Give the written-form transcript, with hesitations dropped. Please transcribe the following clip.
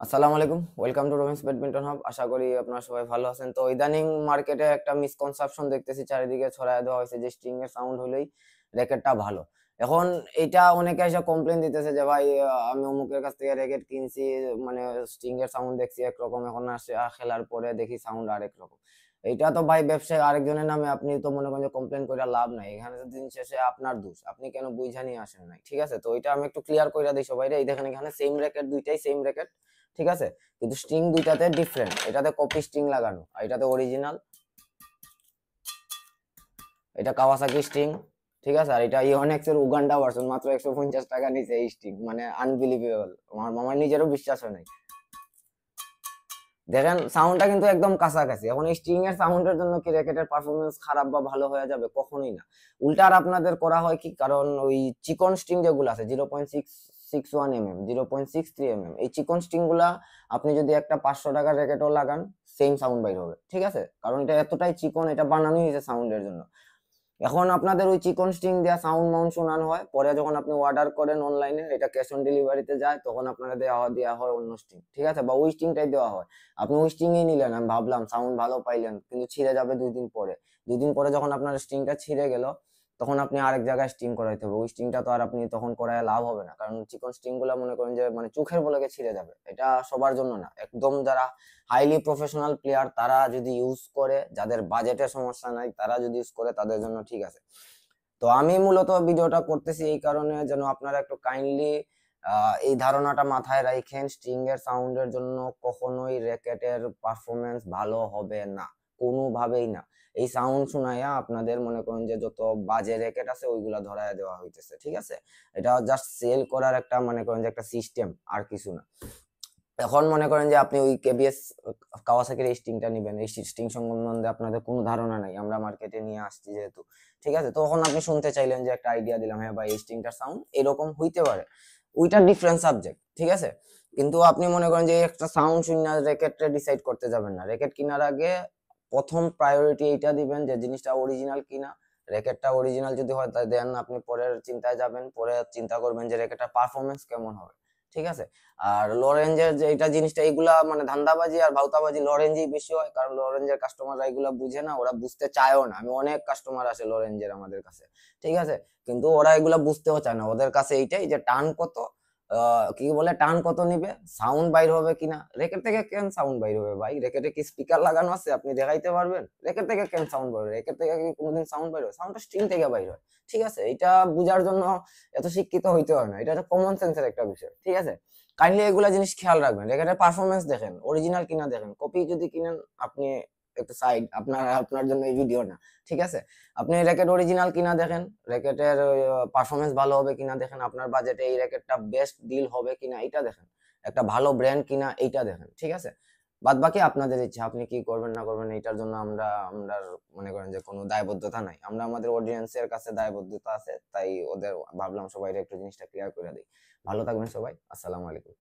আসসালামু আলাইকুম, welcome to Romen's badminton hub. আশা করি আপনারা সবাই ভালো আছেন। তো ইদানিং মার্কেটে একটা মিসকনসেপশন দেখতেছি, চারিদিকে ছড়ায় দেওয়া হয়েছে যে স্ট্রিং এর সাউন্ড হলেই র্যাকেটটা ভালো। এখন এটা অনেকে এসে কমপ্লেন দিতেছে যে ভাই আমি অমুকের কাছ থেকে র্যাকেট কিনছি, মানে স্ট্রিং এর সাউন্ড দেখছি একরকম, এখন আসে খেলার পরে দেখি সাউন্ড আরেক রকম। এটা তো ভাই ব্যবসায় আরেকজনের নামে, আপনি তো মনে করেন যে কমপ্লেন করে লাভ নাই। এখানে তো দিন শেষে আপনার দোষ, আপনি কেন বুঝা নিয়ে আসেন নাই, ঠিক আছে? তো এটা আমি একটু ক্লিয়ার করে দিই সবাই। এই দেখেন এখানে সেম র্যাকেট, দুইটাই সেম র্যাকেট, ঠিক আছে? কিন্তু স্ট্রিং দুইটাতে ডিফারেন্ট, এটাতে কপি স্ট্রিং লাগানো আর এটাতে অরিজিনাল। এটা কাওয়াসাকি স্ট্রিং, ঠিক আছে? আর এটা ইওনেক্স এর উগান্ডা ভার্সন, মাত্র 150 টাকা নিচে এই স্ট্রিং, মানে আনবিলিভেবল। আমার নিজেরও বিশ্বাস হয় নাই। দেখেন সাউন্ডটা কিন্তু একদম কাছাকাছি। এখন এই স্ট্রিং এর সাউন্ডের জন্য কি র্যাকেটের পারফরমেন্স খারাপ বা ভালো হয়ে যাবে? কখনোই না। উল্টা আর আপনাদের করা হয় কি, কারণ ওই চিকন স্ট্রিং যেগুলো আছে 0.661 mm, 0.63 mm, এই চিকন স্ট্রিং গুলা আপনি যদি একটা 500 টাকার র্যাকেটও লাগান, সেম সাউন্ড বাইর হবে, ঠিক আছে? কারণ এটা এতটাই চিকন, এটা বানানোই হয়েছে সাউন্ডের জন্য। এখন আপনাদের ওই চিকন স্ট্রিং দেওয়া সাউন্ড মাউন্ট শোনানো হয়, পরে যখন আপনি অর্ডার করেন অনলাইনে, এটা ক্যাশ অন ডেলিভারিতে যায়, তখন আপনারা দেওয়া হয় অন্য স্ট্রিং, ঠিক আছে? বা ওই স্ট্রিংটাই দেওয়া হয়। আপনি ওই স্ট্রিংই নিলেন, আমি ভাবলাম সাউন্ড ভালো পাইলেন, কিন্তু ছিঁড়ে যাবে 2 দিন পরে। 2 দিন পরে যখন আপনার স্ট্রিংটা ছিঁড়ে গেল, তখন আপনি আরেক জায়গায় স্ট্রিং করাইতে হবে। ওই স্ট্রিংটা তো আর আপনি তখন করায় লাভ হবে না, কারণ চিকন স্ট্রিং গুলা মনে করেন যে মানে চোখের বলকে ছিঁড়ে যাবে। এটা সবার জন্য না, একদম যারা হাইলি প্রফেশনাল প্লেয়ার তারা যদি ইউজ করে, যাদের বাজেটের সমস্যা নাই তারা যদি ইউজ করে, তাদের জন্য ঠিক আছে। তো আমি মূলত ভিডিওটা করতেছি এই কারণে, যেন আপনারা একটু কাইন্ডলি এই ধারণাটা মাথায় রাখেন, স্ট্রিং এর সাউন্ডের জন্য কখনোই র্যাকেটের পারফরমেন্স ভালো হবে না, কোনোভাবেই না। এই সাউন্ড শুনাইয়া আপনাদের মনে করেন যে যত বাজে র্যাকেট আছে ওইগুলা ধরায় দেওয়া হইতেছে, ঠিক আছে? এটা জাস্ট সেল করার একটা মনে করেন যে একটা সিস্টেম, আর কিছু না। এখন মনে করেন যে আপনি ওই কেবিএস কাওয়াসাকির এই স্ট্রিংটা নিবেন, এই স্ট্রিং সম্বন্ধে আপনাদের কোনো ধারণা নাই, আমরা মার্কেটে নিয়ে আসছি যেহেতু, ঠিক আছে? তখন আপনি শুনতে চাইলেন যে একটা আইডিয়া দিলাম, হ্যাঁ ভাই এই স্ট্রিংটার সাউন্ড এরকম হইতে পারে, ওইটা ডিফারেন্ট সাবজেক্ট, ঠিক আছে? কিন্তু আপনি মনে করেন যে একটা সাউন্ড শুনে র্যাকেটটা ডিসাইড করতে যাবেন না। র্যাকেট কেনার আগে প্রথম প্রায়োরিটি এইটা দিবেন যে জিনিসটা অরিজিনাল কিনা। র্যাকেটটা অরিজিনাল যদি হয় তাই দেন আপনি পরের চিন্তায় যাবেন, পরে চিন্তা করবেন যে র্যাকেটটার পারফরমেন্স কেমন হবে, ঠিক আছে? আর লরেঞ্জের যে এটা জিনিসটা, এগুলা মানে ধান্দাবাজি আর ভাউতাবাজি লরেঞ্জেই বেশি হয়, কারণ লরেঞ্জের কাস্টমাররা এগুলা বুঝে না, ওরা বুঝতে চায়ও না। আমি অনেক কাস্টমার আসে লরেঞ্জের আমাদের কাছে, ঠিক আছে? কিন্তু ওরা এগুলা বুঝতেও চায় না। ওদের কাছে এইটাই যে টান কত, কি বলে টান কত নিবে, সাউন্ড বাইর হবে কিনা। রেকেট থেকে কেন সাউন্ড বাইর হবে ভাই? রেকেটে কি স্পিকার লাগানো আছে? আপনি দেখাইতে পারবেন? রেকেট থেকে কেন সাউন্ড বাইর হবে? রেকেট থেকে কি কোনোদিন সাউন্ড বাইর হয়? সাউন্ডটা স্ট্রিং থেকে বাইর হয়, ঠিক আছে? এটা বুঝার জন্য এত শিক্ষিত হইতে হয় না, এটা একটা কমন সেন্সের একটা বিষয়, ঠিক আছে? কাইন্ডলি এগুলা জিনিস খেয়াল রাখবেন। র্যাকেটের পারফরমেন্স দেখেন, অরিজিনাল কিনা দেখেন। কপি যদি কিনেন আপনি একটা সাইড, আপনার জন্য এই ভিডিও না, ঠিক আছে? আপনি র্যাকেট অরিজিনাল কিনা দেখেন, র্যাকেটের পারফরমেন্স ভালো হবে কিনা দেখেন, আপনার বাজেটে এই র্যাকেটটা বেস্ট ডিল হবে কিনা এটা দেখেন, একটা ভালো ব্র্যান্ড কিনা এইটা দেখেন, ঠিক আছে? বাদ বাকি আপনাদের ইচ্ছা, আপনি কি করবেন না করবেন এটার জন্য আমরা মনে করেন যে কোনো দায়বদ্ধতা নাই। আমরা আমাদের অডিয়েন্সের কাছে দায়বদ্ধতা আছে, তাই ওদের ভাবলাম সবাই একটু জিনিসটা ক্লিয়ার করে দিই। ভালো থাকবেন সবাই, আসসালামু আলাইকুম।